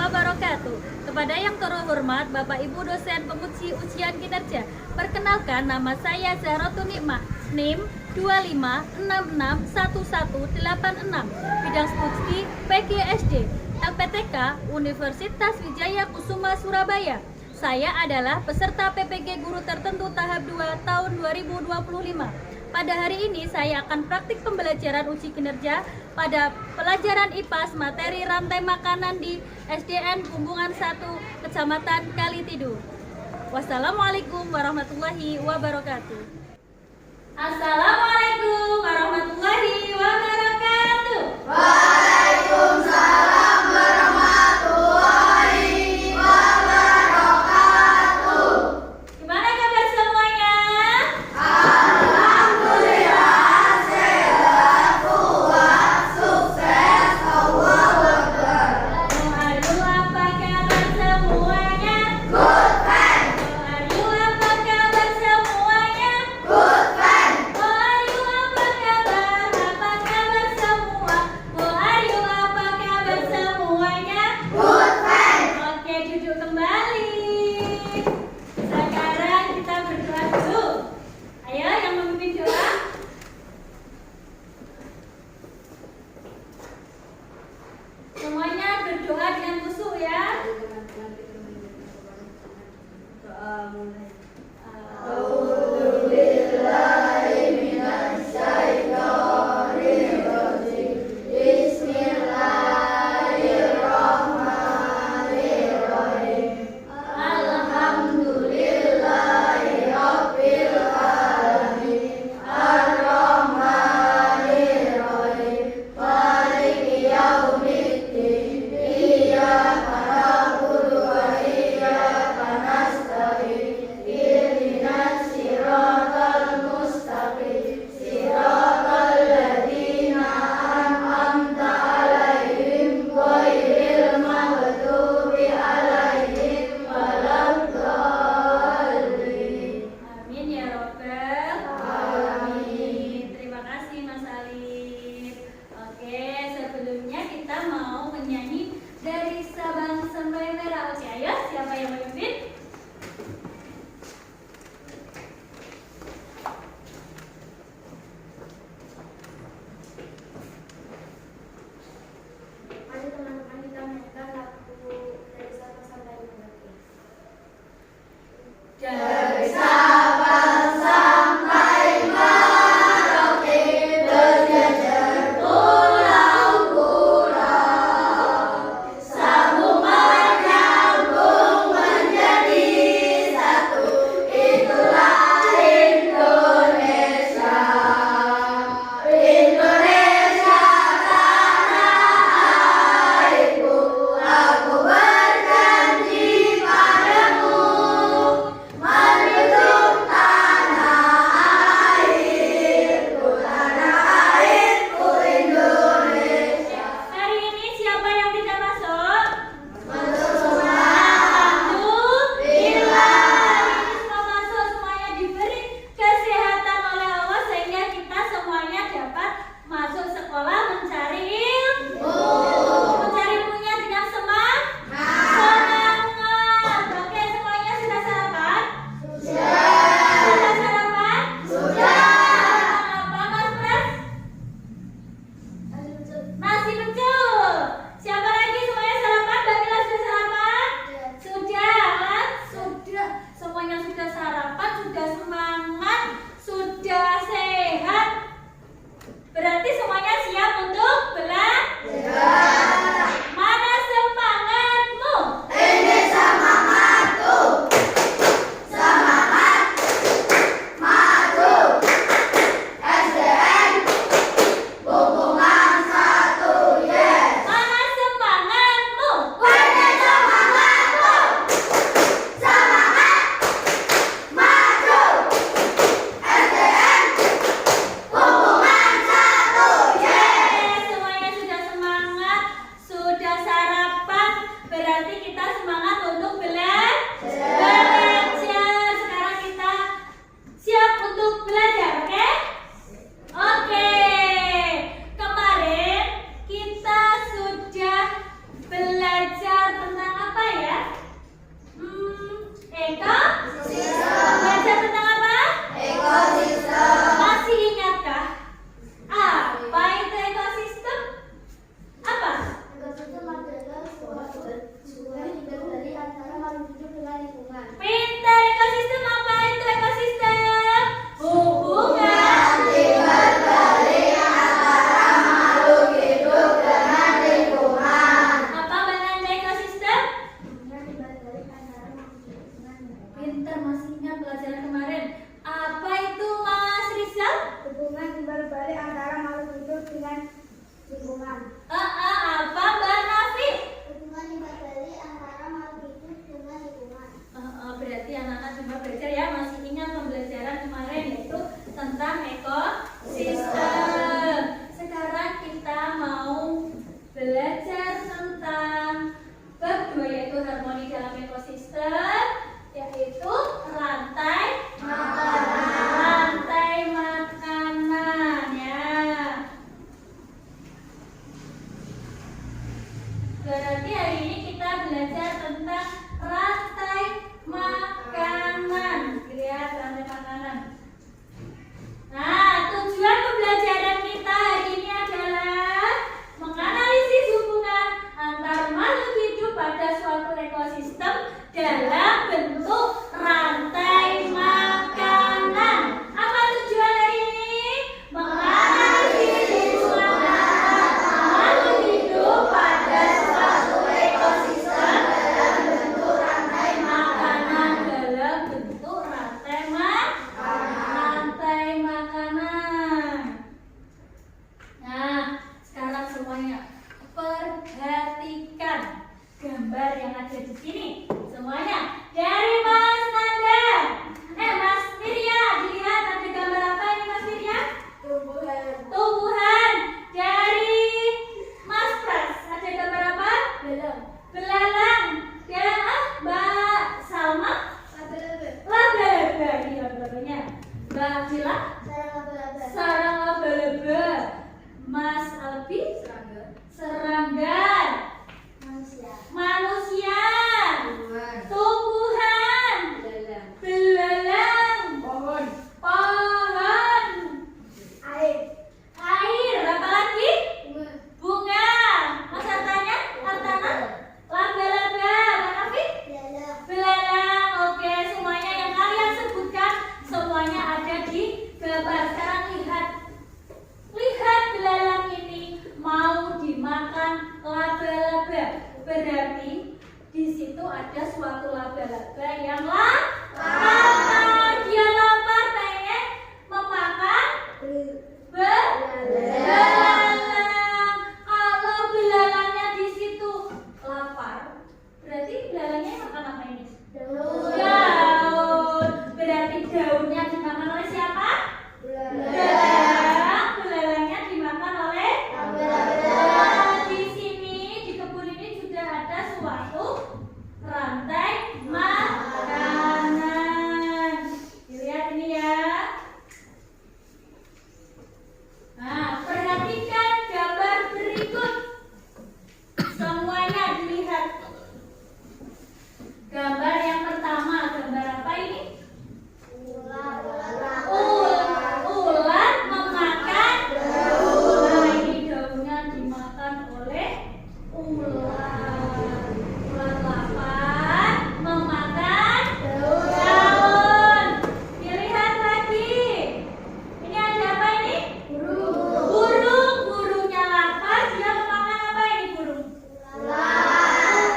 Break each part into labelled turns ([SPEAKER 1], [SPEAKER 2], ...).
[SPEAKER 1] wabarakatuh. Kepada yang terhormat Bapak Ibu dosen penguji ujian kinerja, perkenalkan nama saya Zahratun Nikmah, NIM 25661186, bidang studi PGSD, LPTK Universitas Wijaya Kusuma Surabaya. Saya adalah peserta PPG Guru Tertentu tahap 2 tahun 2025. Pada hari ini saya akan praktik pembelajaran uji kinerja pada pelajaran IPAS materi rantai makanan di SDN Bumbungan 1 Kecamatan Kalitidur. Wassalamualaikum warahmatullahi wabarakatuh. Assalamualaikum warahmatullahi wabarakatuh.
[SPEAKER 2] Waalaikumsalam warahmatullahi wabarakatuh.
[SPEAKER 1] Gimana kabar semuanya?
[SPEAKER 2] Alhamdulillah sehat, kuat, sukses, Allahu Akbar.
[SPEAKER 1] Aduh, apa kabar semuanya?
[SPEAKER 2] Good fan,
[SPEAKER 1] Aduh, apa kabar semuanya?
[SPEAKER 2] good fan.
[SPEAKER 1] Aduh, apa kabar? Apa kabar semua? Aduh, apa kabar semuanya?
[SPEAKER 2] Good fan.
[SPEAKER 1] Oke, duduk kembali. Sekarang kita berdoa dulu. Ayo, yang memimpin doa. Semuanya berdoa dengan khusyuk ya. Berarti hari ini kita belajar tentang rantai makanan. Lihat rantai makanan. Nah, tujuan pembelajaran kita hari ini adalah menganalisis hubungan antar makhluk hidup pada suatu ekosistem dalam bentuk rantai makanan. Apa tujuan hari ini? Menganalisis hubungan antar makhluk hidup pada suatu ekosistem dalam bentuk rantai makanan. Dalam bentuk rantai makanan. Nah, sekarang semuanya perhatikan gambar yang ada di sini. Semuanya dari Mas Nanda. Mas Firya, dilihat ada gambar apa ini Mas Firya? Tumbuhan. Dari Mas Pras, ada gambar apa? Belalang. Dan Mbak Salma? Laba-laba. Ini laba-labanya. Mbak Vila? Sarang laba-laba. Mas Albi? Serangga. Manusia. Tumbuhan. Belalang. Pohon. Air. Apa lagi? Bunga. Mas Artana? Laba-laba. Mas Afi? Belalang. Oke, semuanya yang kalian sebutkan semuanya ada di gambar. Sekarang lihat belalang ini mau dimakan laba-laba. Berarti di situ ada suatu laba-laba yang lapar. Dia lapar pengen memakan belalang. Kalau belalangnya di situ lapar, berarti belalangnya makan apa ini? Daun. Berarti daunnya dimakan oleh siapa? Belalang. Belalangnya dimakan oleh laba-laba. Di sini di kebun ini sudah ada suatu rantai makanan. Dilihat ini ya. Nah, perhatikan gambar berikut. Semuanya dilihat. Gambar yang pertama, gambar apa ini? Ular memakan daun. Nah, ini daunnya dimakan oleh ular. Ular lapar memakan daun. Dilihat lagi. Ini ada apa ini? Burung. Burungnya lapar, dia memakan apa ini burung? Ulat.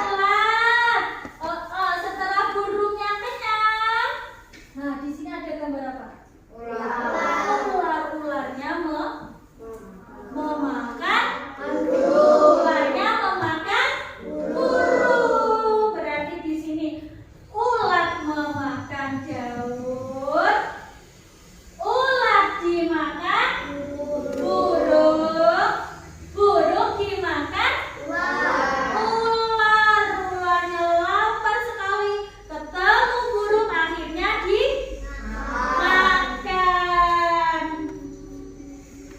[SPEAKER 1] Setelah burungnya kenyang. Nah, di sini ada gambar apa? Ularnya memakan ularnya memakan burung. Berarti di sini ulat memakan daun, ulat dimakan burung, burung dimakan ular. Ularnya lapar sekali, ketemu burung, akhirnya dimakan.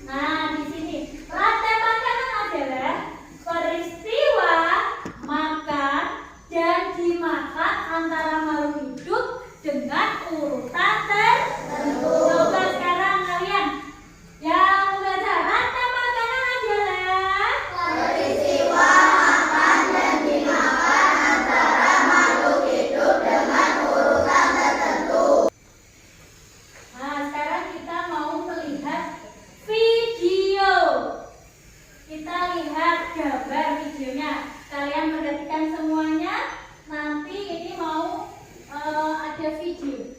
[SPEAKER 1] Nah, di sini rantai makanan adalah peristiwa makan dan dimakan antara makhluk hidup dengan urutan tertentu. Coba sekarang kalian yang belajar rantai makanan adalah
[SPEAKER 2] Peristiwa makan dan dimakan antara makhluk hidup dengan urutan tertentu.
[SPEAKER 1] Nah, sekarang kita mau melihat video. Kita lihat gambar videonya. Kalian perhatikan semuanya. Nanti ini mau ada video.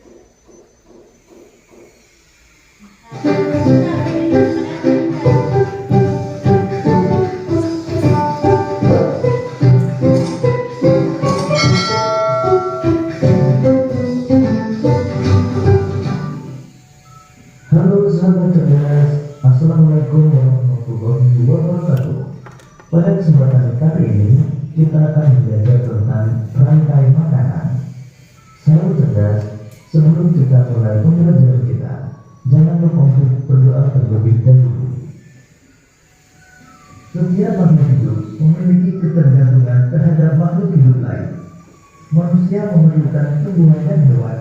[SPEAKER 3] Halo sahabat cerdas, Assalamualaikum warahmatullahi wabarakatuh. Pada kesempatan kali ini kita akan belajar tentang rantai makanan. Sahabat cerdas, sebelum kita mulai pembelajaran kita, jangan lupa untuk berdoa terlebih dahulu. Setiap makhluk hidup memiliki ketergantungan Manusia memerlukan tumbuhan dan hewan.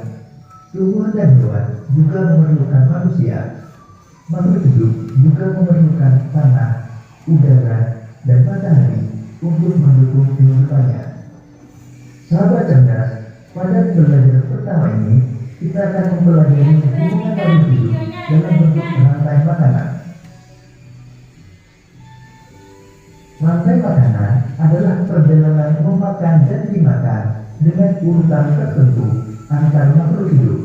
[SPEAKER 3] Tumbuhan dan hewan juga memerlukan manusia. Makhluk hidup juga memerlukan tanah, udara, dan matahari untuk mendukung kehidupannya. Sahabat cerdas, pada pembelajaran pertama ini kita akan mempelajari hubungan makhluk hidup dalam bentuk rantai makanan. Rantai makanan adalah perjalanan memakan dan dimakan dengan urutan tertentu antar makhluk hidup.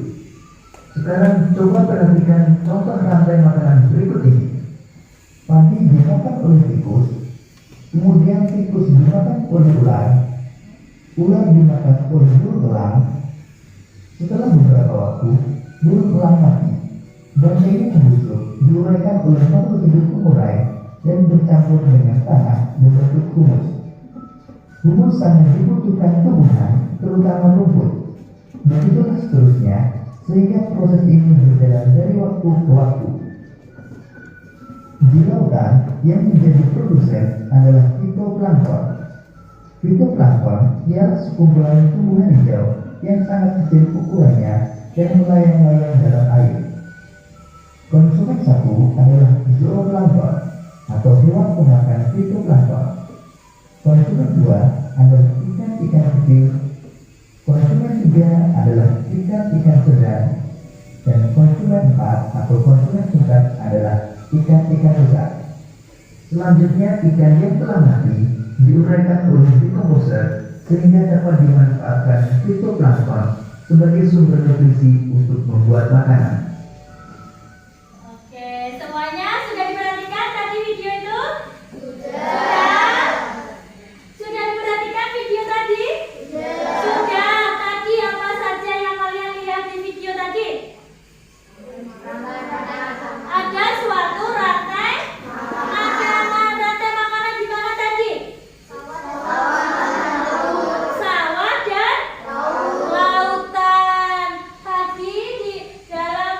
[SPEAKER 3] Sekarang coba perhatikan contoh rantai makanan berikut ini. Padi dimakan oleh tikus, kemudian tikus dimakan oleh ular, ular dimakan oleh burung elang. Setelah beberapa waktu, burung elang mati, dan ini membusuk diuraikan oleh makhluk hidup pengurai dan bercampur dengan tanah membentuk humus. Humus sangat dibutuhkan tumbuhan, terutama rumput. Begitulah seterusnya, sehingga proses ini berjalan dari waktu ke waktu. Di lautan, yang menjadi produsen adalah fitoplankton. Fitoplankton ialah sekumpulan tumbuhan hijau yang sangat kecil ukurannya dan melayang-layang dalam air. Konsumen satu adalah zooplankton atau hewan pemakan fitoplankton. Konsumen dua adalah ikan-ikan kecil. Konsumen tiga adalah ikan-ikan sedang. Dan konsumen empat atau konsumen empat adalah ikan-ikan besar. Selanjutnya, ikan yang telah mati diuraikan oleh dekomposer sehingga dapat dimanfaatkan fitoplankton sebagai sumber nutrisi untuk membuat makanan.
[SPEAKER 1] Oke, semuanya sudah diperhatikan tadi video itu? Sudah? Sudah diperhatikan video tadi? Sudah. Tadi apa saja yang kalian lihat di video tadi? Ada suatu rantai makanan. Rantai makanan di mana tadi? Sawah dan lautan. Tadi di dalam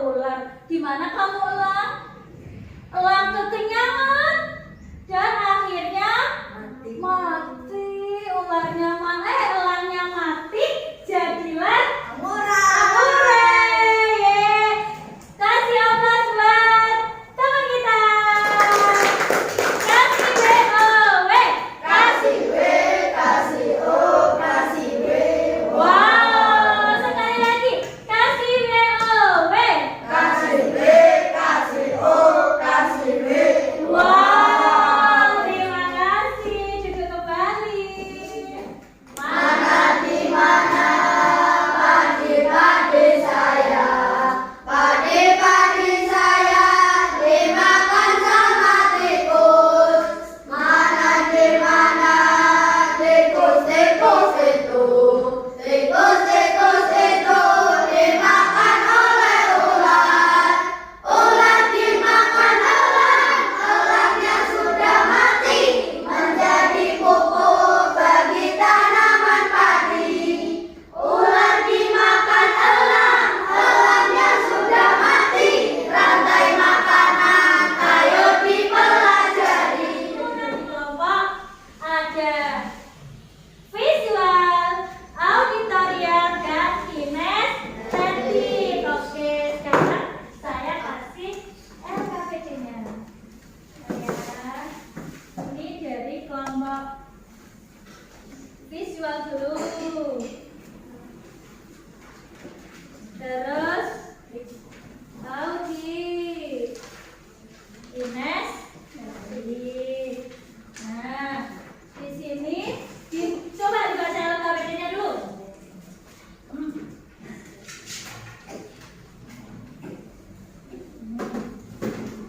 [SPEAKER 1] ular. Gimana kamu elang? Elang kekenyangan dan akhirnya mati. Elangnya mati, jadilah samurai. Kasih aplaus buat teman kita. Kasih W. Wow, sekali lagi. Kasih W. Wow, terima kasih. Duduk kembali. Visual dulu. Terus Audi, Ines, nah di sini coba dibaca LKPD-nya dulu.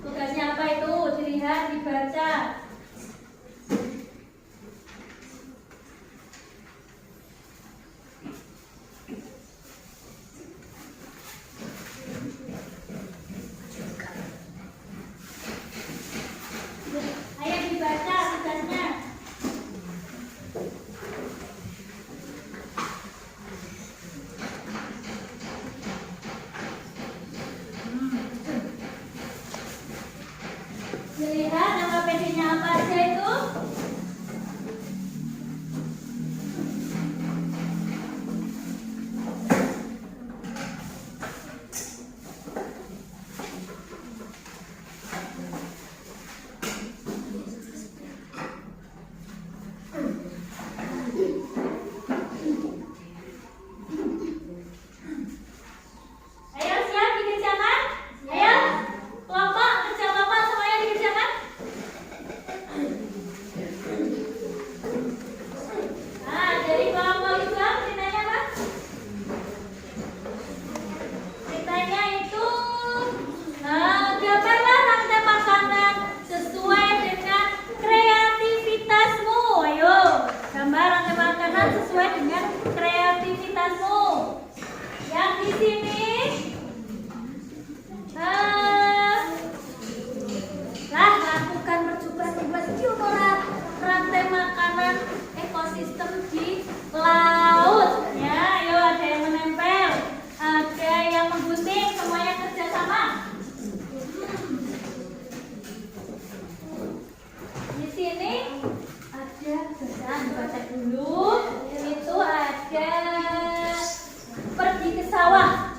[SPEAKER 1] Tugasnya apa itu? Dilihat, dibaca. Ayo dibaca tugasnya. Dilihat LKPD-nya apa aja itu. Ayo siap dikerjakan? Ayo kelompok, kerja kelompok semuanya dikerjakan. Nah, dari kelompok itu ceritanya apa? Ceritanya itu gambarlah rantai makanan sesuai dengan kreativitasmu. Ayo, gambar rantai makanan sesuai dengan kreativitasmu. Yang di sini lakukan percobaan stimulan rantai makanan ekosistem di laut. Ya, ayo ada yang menempel, ada yang menggunting, semuanya kerja sama. Di sini ada baca dulu. Itu ada pergi ke sawah.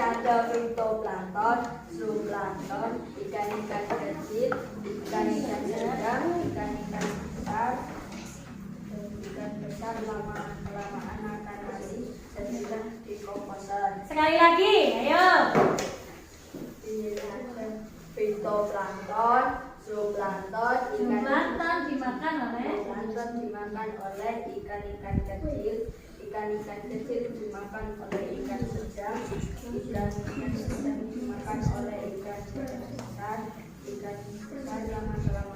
[SPEAKER 2] ada fitoplankton, zooplankton, ikan-ikan kecil, ikan-ikan sedang, ikan-ikan besar lama-kelamaan akan mati setelah dekomposasi.
[SPEAKER 1] Sekali lagi, ayo.
[SPEAKER 2] Fitoplankton, zooplankton,
[SPEAKER 1] Zooplankton dimakan oleh
[SPEAKER 2] zooplankton dimakan oleh ikan-ikan kecil, ikan-ikan kecil dimakan oleh ikan sedang, ikan sedang dimakan oleh ikan besar, ikan besar lama-kelamaan